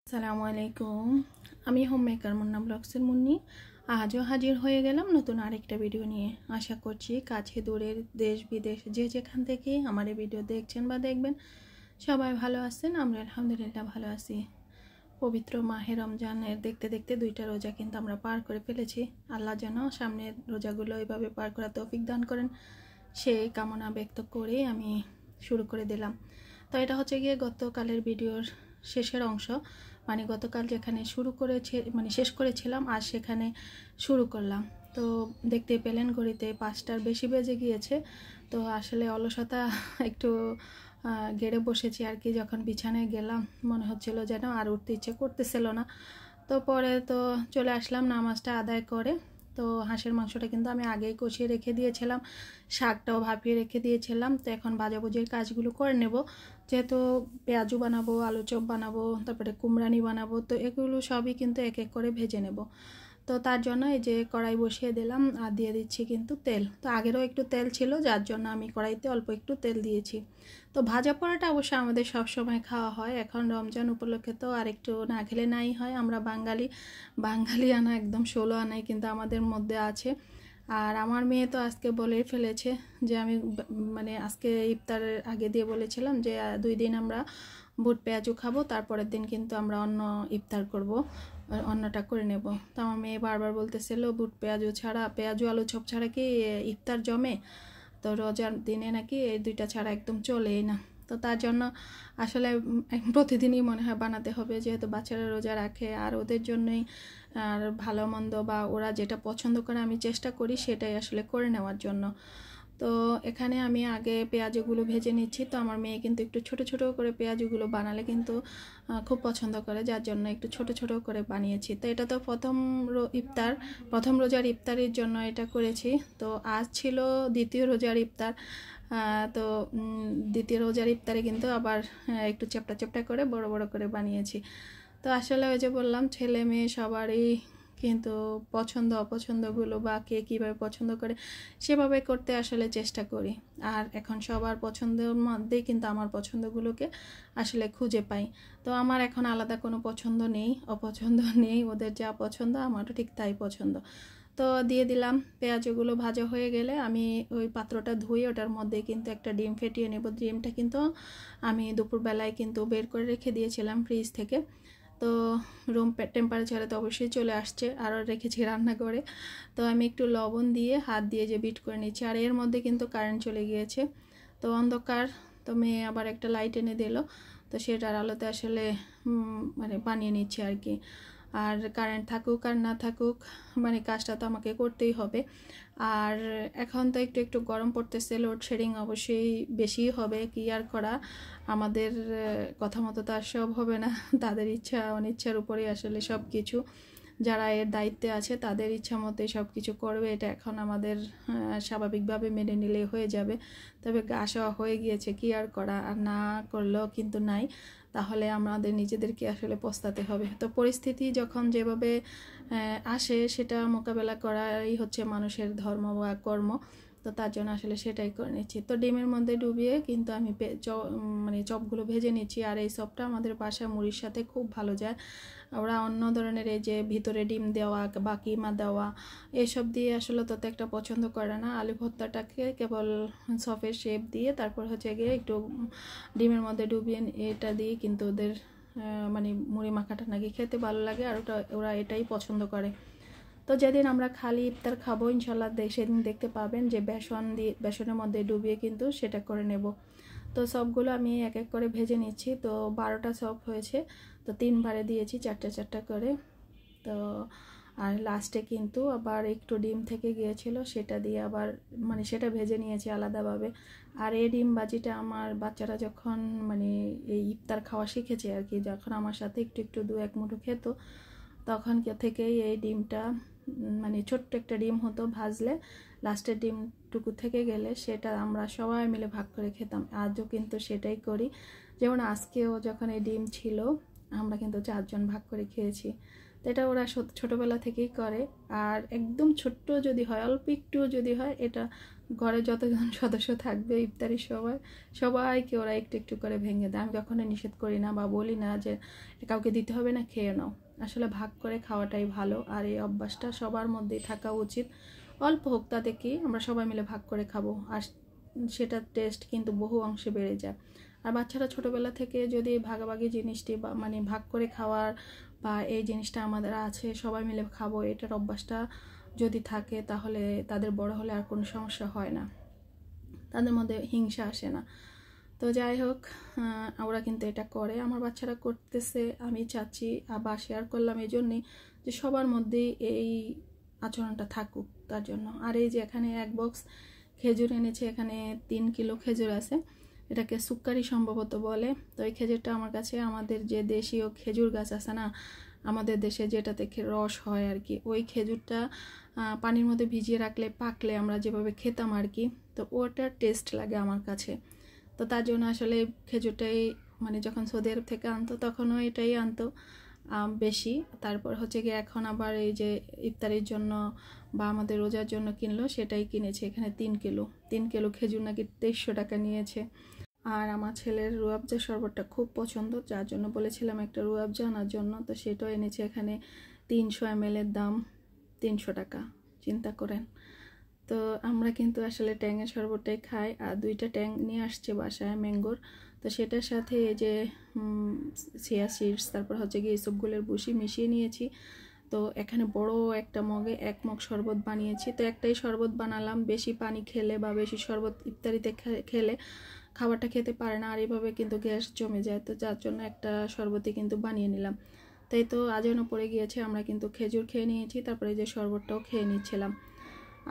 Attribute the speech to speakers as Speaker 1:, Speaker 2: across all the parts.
Speaker 1: আসসালামু আলাইকুম। আমি হোম মেকার মুন্না ব্লগসের মুন্নি আজও হাজির হয়ে গেলাম নতুন আরেকটা ভিডিও নিয়ে। আশা করছি কাছে দূরের দেশ বিদেশ যে যেখান থেকে আমার এই ভিডিও দেখছেন বা দেখবেন সবাই ভালো আছেন। আমরা আলহামদুলিল্লাহ ভালো আছি। পবিত্র মাহে রমজানের দেখতে দেখতে 2টা রোজা কিন্তু আমরা পার করে ফেলেছি। আল্লাহ যেন সামনের রোজাগুলো এভাবে পার করার তৌফিক দান করেন সেই কামনা ব্যক্ত করে আমি শুরু করে দিলাম। তো এটা হচ্ছে গিয়ে গতকালের ভিডিওর শেষের অংশ, মানে গতকাল যেখানে শেষ করেছিলাম আজ সেখানে শুরু করলাম। তো দেখতে পেলেন ঘড়িতে 5টার বেশি বেজে গিয়েছে। তো আসলে অলসতা একটু গেড়ে বসেছি আর কি। যখন বিছানায় গেলাম মনে হচ্ছিল যেন আর উঠতে ইচ্ছে করতেছিল না। তো পরে তো চলে আসলাম নামাজটা আদায় করে। তো হাঁসের মাংসটা কিন্তু আমি আগেই কষিয়ে রেখে দিয়েছিলাম, শাকটাও ভাপিয়ে রেখে দিয়েছিলাম। তো এখন ভাজাভুজির কাজগুলো করে নেব, যেহেতু পেঁয়াজু বানাবো, আলু চপ বানাবো, তারপরে কুমড়ানি বানাবো। তো এগুলো সবই কিন্তু এক এক করে ভেজে নেব। তো তার জন্য এই যে কড়াই বসিয়ে দিলাম আর দিয়ে দিচ্ছি কিন্তু তেল। তো আগেরও একটু তেল ছিল যার জন্য আমি কড়াইতে অল্প একটু তেল দিয়েছি। তো ভাজা পোড়াটা অবশ্য আমাদের সব সময় খাওয়া হয়, এখন রমজান উপলক্ষে তো আর একটু না খেলে নাই হয়। আমরা বাঙালি আনা একদম 16 আনাই কিন্তু আমাদের মধ্যে আছে। আর আমার মেয়ে তো আজকে বলেই ফেলেছে যে আমি আজকে ইফতারের আগে দিয়ে বলেছিলাম যে 2 দিন আমরা বুট পেঁয়াজু খাবো, তারপরের দিন কিন্তু আমরা অন্য ইফতার করব, অন্যটা করে নেব। তো আমার মেয়ে বারবার বলতেছিল বুট পেঁয়াজু ছাড়া, পেঁয়াজু আলু চপ ছাড়া কি ইফতার জমে? তো রোজার দিনে নাকি এই 2টা ছাড়া একদম চলেই না। তো তার জন্য আসলে প্রতিদিনই মনে হয় বানাতে হবে, যেহেতু বাচ্চারা রোজা রাখে আর ওদের জন্যই আর ভালো মন্দ বা ওরা যেটা পছন্দ করে আমি চেষ্টা করি সেটাই আসলে করে নেওয়ার জন্য। তো এখানে আমি আগে পেঁয়াজগুলো ভেজে নিচ্ছি। তো আমার মেয়ে কিন্তু একটু ছোট ছোট করে পেঁয়াজগুলো বানালে কিন্তু খুব পছন্দ করে, যার জন্য একটু ছোট ছোট করে বানিয়েছি। তো এটা তো প্রথম রোজার ইফতারের জন্য এটা করেছি। তো আজ ছিল দ্বিতীয় রোজার ইফতার। তো দ্বিতীয় রোজার ইফতারে কিন্তু আবার একটু চ্যাপটা চ্যাপটা করে বড় বড় করে বানিয়েছি। তো আসলে ওই যে বললাম ছেলে মেয়ে সবারই কিন্তু পছন্দ অপছন্দগুলো বা কে কীভাবে পছন্দ করে সেভাবে করতে আসলে চেষ্টা করি। আর এখন সবার পছন্দের মধ্যেই কিন্তু আমার পছন্দগুলোকে আসলে খুঁজে পাই। তো আমার এখন আলাদা কোনো পছন্দ নেই, অপছন্দ নেই। ওদের যা পছন্দ আমারও ঠিক তাই পছন্দ। তো দিয়ে দিলাম। পেঁয়াজগুলো ভাজা হয়ে গেলে আমি ওই পাত্রটা ধুয়ে ওটার মধ্যে কিন্তু একটা ডিম ফেটিয়ে নেব। ডিমটা কিন্তু আমি দুপুরবেলায় কিন্তু বের করে রেখে দিয়েছিলাম ফ্রিজ থেকে। তো রুম টেম্পারেচারে তো অবশ্যই চলে আসছে, আরও রেখেছি রান্না করে। তো আমি একটু লবণ দিয়ে হাত দিয়ে যে বিট করে নিচ্ছি। আর এর মধ্যে কিন্তু কারেন্ট চলে গিয়েছে, তো অন্ধকার। তো মেয়ে আবার একটা লাইট এনে দিল, তো সেটার আলোতে আসলে বানিয়ে নিচ্ছি আর কি। আর কারেন্ট থাকুক আর না থাকুক কাজটা তো আমাকে করতেই হবে। আর এখন তো একটু একটু গরম পড়তেছে, লোডশেডিং অবশ্যই বেশি হবে, কি আর করা। আমাদের কথা মতো তো আর সব হবে না, তাদের ইচ্ছা অনিচ্ছার উপরেই আসলে সব কিছু। যারা এর দায়িত্বে আছে তাদের ইচ্ছা মতোই সব কিছু করবে, এটা এখন আমাদের স্বাভাবিকভাবে মেনে নিলে হয়ে যাবে। তবে আসা হয়ে গিয়েছে, কি আর করা। আর না করলেও কিন্তু নাই, তাহলে আমাদের নিজেদেরকে আসলে পস্তাতে হবে। তো পরিস্থিতি যখন যেভাবে আসে সেটা মোকাবেলা করাই হচ্ছে মানুষের ধর্ম বা কর্ম। তো তার জন্য আসলে সেটাই করে নিচ্ছি। তো ডিমের মধ্যে ডুবিয়ে কিন্তু আমি চপগুলো ভেজে নিচ্ছি। আর এই চপটা আমাদের বাসা মুড়ির সাথে খুব ভালো যায়। ওরা অন্য ধরনের এই যে ভিতরে ডিম দেওয়া বা কিমা দেওয়া এসব দিয়ে আসলে তত একটা পছন্দ করে না। আলু ভর্তাটাকে কেবল সফের শেপ দিয়ে তারপর হচ্ছে গিয়ে একটু ডিমের মধ্যে ডুবিয়ে এটা দিয়ে কিন্তু ওদের মুড়ি মাখাটা নাকি খেতে ভালো লাগে, আর ওরা এটাই পছন্দ করে। তো যেদিন আমরা খালি ইফতার খাবো ইনশাল্লাহ সেদিন দেখতে পাবেন যে বেসনের মধ্যে ডুবিয়ে কিন্তু সেটা করে নেব। তো সবগুলো আমি এক এক করে ভেজে নিচ্ছি। তো 12টা সব হয়েছে, তো 3বারে দিয়েছি 4টা 4টা করে। তো আর লাস্টে কিন্তু আবার একটু ডিম থেকে গিয়েছিল, সেটা দিয়ে আবার সেটা ভেজে নিয়েছি আলাদাভাবে। আর এই ডিম ভাজিটা আমার বাচ্চারা যখন এই ইফতার খাওয়া শিখেছে আর কি, যখন আমার সাথে একটু একটু 2-1 মুঠো খেত তখন থেকেই এই ডিমটা ছোট্ট একটা ডিম হতো, ভাজলে লাস্টের ডিমটুকু থেকে গেলে সেটা আমরা সবাই মিলে ভাগ করে খেতাম। আজও কিন্তু সেটাই করি। যেমন আজকেও যখন এই ডিম ছিল আমরা কিন্তু 4 জন ভাগ করে খেয়েছি। তো তো এটা ওরা ছোটোবেলা থেকেই করে। আর একদম ছোট্ট যদি হয়, অল্প একটু যদি হয়, এটা ঘরে যতজন সদস্য থাকবে ইফতারির সময় সবাইকে ওরা একটু একটু করে ভেঙে দেয়। আমি কখনো নিষেধ করি না বা বলি না যে কাউকে দিতে হবে না, খেয়ে নাও। আসলে ভাগ করে খাওয়াটাই ভালো, আর এই অভ্যাসটা সবার মধ্যেই থাকা উচিত। অল্প হোক তাতে কি, আমরা সবাই মিলে ভাগ করে খাবো, আর সেটার টেস্ট কিন্তু বহু অংশে বেড়ে যায়। আর বাচ্চারা ছোটোবেলা থেকে যদি ভাগাভাগি জিনিসটি বা মানে ভাগ করে খাওয়ার বা এই জিনিসটা আমাদের আছে সবাই মিলে খাবো, এটার অভ্যাসটা যদি থাকে তাহলে তাদের বড় হলে আর কোনো সমস্যা হয় না, তাদের মধ্যে হিংসা আসে না। তো যাই হোক, ওরা কিন্তু এটা করে, আমার বাচ্চারা করতেছে, আমি চাচ্ছি বা শেয়ার করলাম এই জন্যে যে সবার মধ্যেই এই আচরণটা থাকুক তার জন্য। আর এই যে এখানে এক বক্স খেজুর এনেছে, এখানে 3 কিলো খেজুর আছে, এটাকে সুক্কারি সম্ভবত বলে। তো এই খেজুরটা আমার কাছে, আমাদের যে দেশীয় খেজুর গাছ আছে না আমাদের দেশে, যেটাতে রস হয় আর কি, ওই খেজুরটা পানির মধ্যে ভিজিয়ে রাখলে পাকলে আমরা যেভাবে খেতাম আর কি, তো ওটার টেস্ট লাগে আমার কাছে। তো তার জন্য আসলে খেজুরটাই মানে যখন সৌদি আরব থেকে আনতো তখনও এটাই আনতো বেশি। তারপর হচ্ছে গিয়ে এখন আবার এই যে ইফতারির জন্য বা আমাদের রোজার জন্য কিনলো, সেটাই কিনেছে। এখানে 3 কিলো খেজুর নাকি 2300 টাকা নিয়েছে। আর আমার ছেলের রুয়াবজা শরবতটা খুব পছন্দ, যার জন্য বলেছিলাম একটা রুয়াবজা আনার জন্য, তো সেটাও এনেছে। এখানে 300 ml এর দাম 300 টাকা, চিন্তা করেন। তো আমরা কিন্তু আসলে ট্যাংয়ের শরবতটাই খাই, আর 2টা ট্যাং নিয়ে আসছে বাসায় ম্যাঙ্গোর। তো সেটার সাথে এই যে চিয়া সিডস, তারপর হচ্ছে গিয়ে ইসবগুলের ভুসি মিশিয়ে নিয়েছি। তো এখানে বড় একটা মগে 1 মগ শরবত বানিয়েছি। তো একটাই শরবত বানালাম, বেশি পানি খেলে বা বেশি শরবত ইফতারিতে খেলে খাবারটা খেতে পারে না, আর এইভাবে কিন্তু গ্যাস জমে যায়। তো যার জন্য একটা শরবতই কিন্তু বানিয়ে নিলাম। তাই তো আজানও পড়ে গিয়েছে, আমরা কিন্তু খেজুর খেয়ে নিয়েছি, তারপরে যে শরবতটাও খেয়ে নিচ্ছিলাম।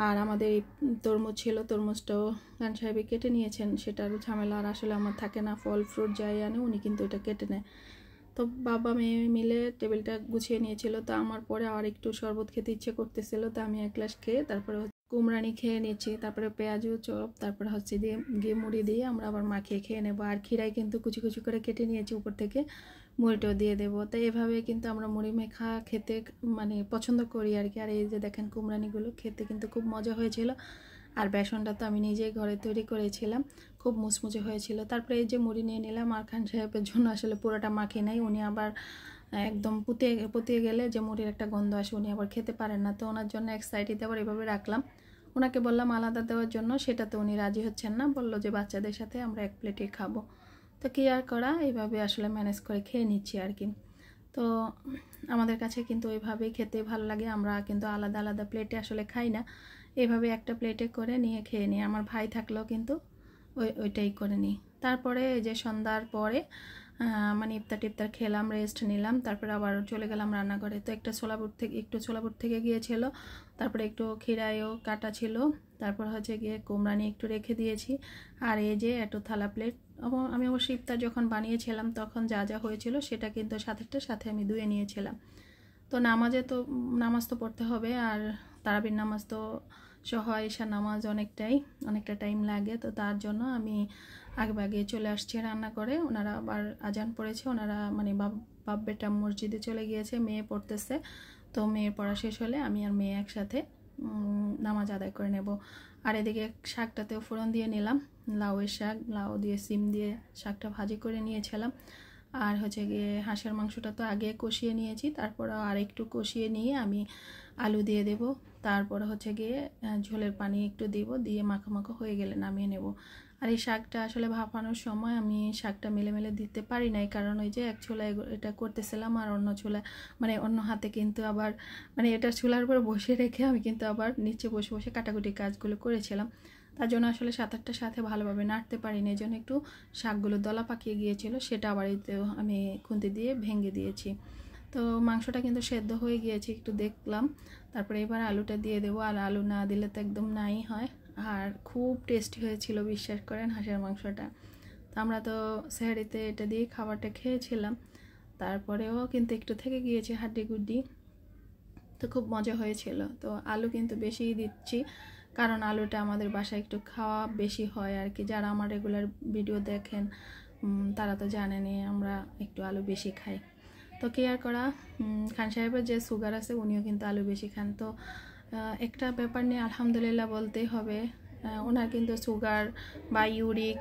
Speaker 1: আর আমাদের এই তরমুজ ছিল, তরমুজটাও খান সাহেবে কেটে নিয়েছেন, সেটার ঝামেলা আর আসলে আমার থাকে না, ফল ফ্রুট যাই আনে উনি কিন্তু এটা কেটে নেয়। তো বাবা মেয়ে মিলে টেবিলটা গুছিয়ে নিয়েছিল। তো আমার পরে আর একটু শরবত খেতে ইচ্ছে করতেছিল, তো আমি 1 গ্লাস খেয়ে তারপরে কুমড়ানি খেয়ে নিচ্ছি, তারপরে পেঁয়াজু চপ, তারপরে হচ্ছে দিয়ে গিয়ে মুড়ি দিয়ে আমরা আবার মাখিয়ে খেয়ে নেবো। আর খিরাই কিন্তু কুচি কুচি করে কেটে নিয়েছি, উপর থেকে মুড়িটাও দিয়ে দেবো। তো এভাবে কিন্তু আমরা মুড়ি মেখা খেতে মানে পছন্দ করি আর কি। আর এই যে দেখেন কুমড়ানিগুলো খেতে কিন্তু খুব মজা হয়েছিল, আর বেসনটা তো আমি নিজেই ঘরে তৈরি করেছিলাম, খুব মুচমুচে হয়েছিল। তারপরে এই যে মুড়ি নিয়ে নিলাম, আর খান সাহেবের জন্য আসলে পুরোটা মাখি নাই, উনি আবার একদম পুতিয়ে গেলে যে মুড়ির একটা গন্ধ আসে, উনি আবার খেতে পারেন না। তো ওনার জন্য এক সাইডে আবার এভাবে রাখলাম, ওনাকে বললাম আলাদা দেওয়ার জন্য, সেটাতে উনি রাজি হচ্ছেন না, বললো যে বাচ্চাদের সাথে আমরা এক প্লেটে খাবো। তো কি আর করা, এইভাবে আসলে ম্যানেজ করে খেয়ে নিচ্ছি আর কি। তো আমাদের কাছে কিন্তু ওইভাবেই খেতে ভালো লাগে, আমরা কিন্তু আলাদা আলাদা প্লেটে আসলে খাই না, এভাবে একটা প্লেটে করে নিয়ে খেয়ে নিই। আমার ভাই থাকলেও কিন্তু ওইটাই করে নিই। তারপরে এই যে সন্ধ্যার পরে মানে ইফতার খেলাম, রেস্ট নিলাম, তারপরে আবার চলে গেলাম রান্নাঘরে। তো একটু ছোলা বুট থেকে গিয়েছিল, তারপরে একটু খিরাইও কাটা ছিল, তারপর হচ্ছে গিয়ে কুমড়ানি একটু রেখে দিয়েছি। আর এই যে একটু থালা প্লেট, আমি অবশ্য ইফতার যখন বানিয়েছিলাম তখন যা যা হয়েছিল সেটা কিন্তু সাথে আমি ধুয়ে নিয়েছিলাম। তো নামাজ তো পড়তে হবে, আর তারাবির নামাজ তো সহ ঈশা নামাজ অনেকটা টাইম লাগে। তো তার জন্য আমি আগে চলে আসছি রান্না করে। ওনারা আবার আজান পড়েছে, ওনারা মানে বাপ বেটা মসজিদে চলে গিয়েছে, মেয়ে পড়তেছে। তো মেয়ের পড়া শেষ হলে আমি আর মেয়ে একসাথে নামাজ আদায় করে নেব। আর এদিকে শাকটাতেও ফোড়ন দিয়ে নিলাম, লাউয়ের শাক, লাউ দিয়ে সিম দিয়ে শাকটা ভাজি করে নিয়েছিলাম। আর হচ্ছে গিয়ে হাঁসের মাংসটা তো আগে কষিয়ে নিয়েছি, তারপর আর একটু কষিয়ে নিয়ে আমি আলু দিয়ে দেব, তারপর হচ্ছে গিয়ে ঝোলের পানি একটু দিব, দিয়ে মাখো হয়ে গেলে নামিয়ে নেব। আর এই শাকটা আসলে ভাপানোর সময় আমি শাকটা মেলে দিতে পারি নাই, কারণ ওই যে এক চুলায় এটা করতেছিলাম, আর অন্য চুলায় মানে অন্য হাতে কিন্তু আবার মানে এটা চুলার উপর বসে রেখে আমি কিন্তু আবার নিচে বসে কাটাকুটি কাজগুলো করেছিলাম। তার জন্য আসলে 7-8টার সাথে ভালোভাবে নাড়তে পারিনি, এই জন্য একটু শাকগুলো দলা পাকিয়ে গিয়েছিল, সেটা আবার আমি খুন্তি দিয়ে ভেঙে দিয়েছি। তো মাংসটা কিন্তু সেদ্ধ হয়ে গিয়েছে, একটু দেখলাম। তারপরে এবার আলুটা দিয়ে দেবো, আর আলু না দিলে তো একদম নাই হয়। আর খুব টেস্টি হয়েছিল, বিশ্বাস করেন, হাঁসের মাংসটা। তো আমরা তো সেহরিতে এটা দিয়ে খাবারটা খেয়েছিলাম, তারপরেও কিন্তু একটু থেকে গিয়েছে হাড্ডি গুড্ডি, তো খুব মজা হয়েছিল। তো আলু কিন্তু বেশি দিচ্ছি, কারণ আলুটা আমাদের বাসায় একটু খাওয়া বেশি হয় আর কি। যারা আমার রেগুলার ভিডিও দেখেন তারা তো জানেনই আমরা একটু আলু বেশি খাই। তো তো কেয়ার করা খান সাহেবের যে সুগার আছে উনিও কিন্তু আলু বেশি খান। তো একটা ব্যাপার নিয়ে আলহামদুলিল্লাহ বলতেই হবে, ওনার কিন্তু সুগার বা ইউরিক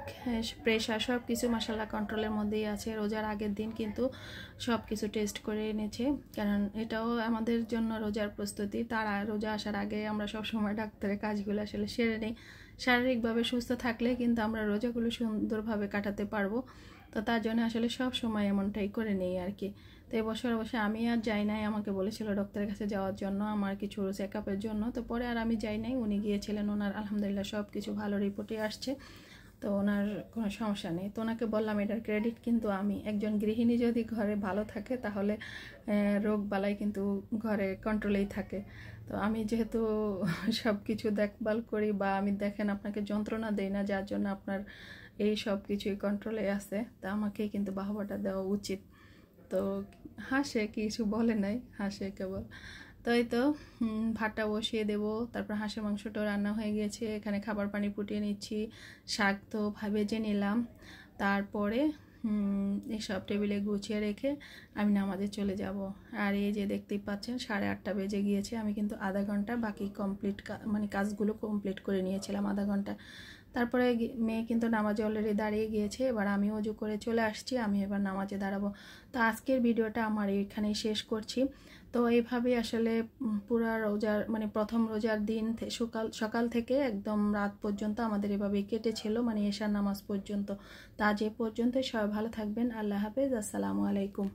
Speaker 1: প্রেশার সব কিছু মাশাআল্লাহ কন্ট্রোলের মধ্যেই আছে। রোজার আগের দিন কিন্তু সব কিছু টেস্ট করে এনেছে, কারণ এটাও আমাদের জন্য রোজার প্রস্তুতি। তারা রোজা আসার আগে আমরা সব সময় ডাক্তারের কাজগুলো আসলে সেরে নিই। শারীরিকভাবে সুস্থ থাকলে কিন্তু আমরা রোজাগুলো সুন্দরভাবে কাটাতে পারবো। তো তার জন্য আসলে সব সময় এমনটাই করে নেই আর কি। তো এবছর অবশ্যই আমি আর যাই নাই, আমাকে বলেছিল ডক্টরের কাছে যাওয়ার জন্য আমার কিছু চেক আপের জন্য। তো পরে আর আমি যাই নাই, উনি গিয়েছিলেন। ওনার আলহামদুলিল্লাহ সব কিছু ভালো রিপোর্টে আসছে, তো ওনার কোনো সমস্যা নেই। তো ওনাকে বললাম এটার ক্রেডিট কিন্তু আমি, একজন গৃহিণী যদি ঘরে ভালো থাকে তাহলে রোগ বালাই কিন্তু ঘরে কন্ট্রোলেই থাকে। তো আমি যেহেতু সব কিছু দেখভাল করি, বা আমি দেখেন আপনাকে যন্ত্রণা দেই না, যার জন্য আপনার এই সব কিছুই কন্ট্রোলে আছে, তা আমাকেই কিন্তু বাহবাটা দেওয়া উচিত। তো হাসে, কিছু বলে নাই, হাসে কেবল। তো এই তো ভাতটা বসিয়ে দেবো, তারপর হাঁসের মাংসটাও রান্না হয়ে গিয়েছে। এখানে খাবার পানি ফুটিয়ে নিচ্ছি, শাক তো ভেজে নিলাম। তারপরে এসব টেবিলে গুছিয়ে রেখে আমি নামাজে চলে যাব। আর এই যে দেখতেই পাচ্ছেন 8:30 বেজে গিয়েছে। আমি কিন্তু আধা ঘন্টা বাকি কমপ্লিট মানে কাজগুলো কমপ্লিট করে নিয়েছিলাম আধা ঘন্টা। তারপরে মেয়ে কিন্তু নামাজে অলরেডি দাঁড়িয়ে গিয়েছে, এবার আমি অজু করে চলে আসছি, আমি এবার নামাজে দাঁড়াবো। তো আজকের ভিডিওটা আমার এখানেই শেষ করছি। তো এইভাবেই আসলে পুরা রোজার মানে প্রথম রোজার দিন সকাল থেকে একদম রাত পর্যন্ত আমাদের এভাবেই কেটেছিল, মানে এশার নামাজ পর্যন্ত। তা আজ এ পর্যন্ত, সবাই ভালো থাকবেন। আল্লাহ হাফেজ, আসসালামু আলাইকুম।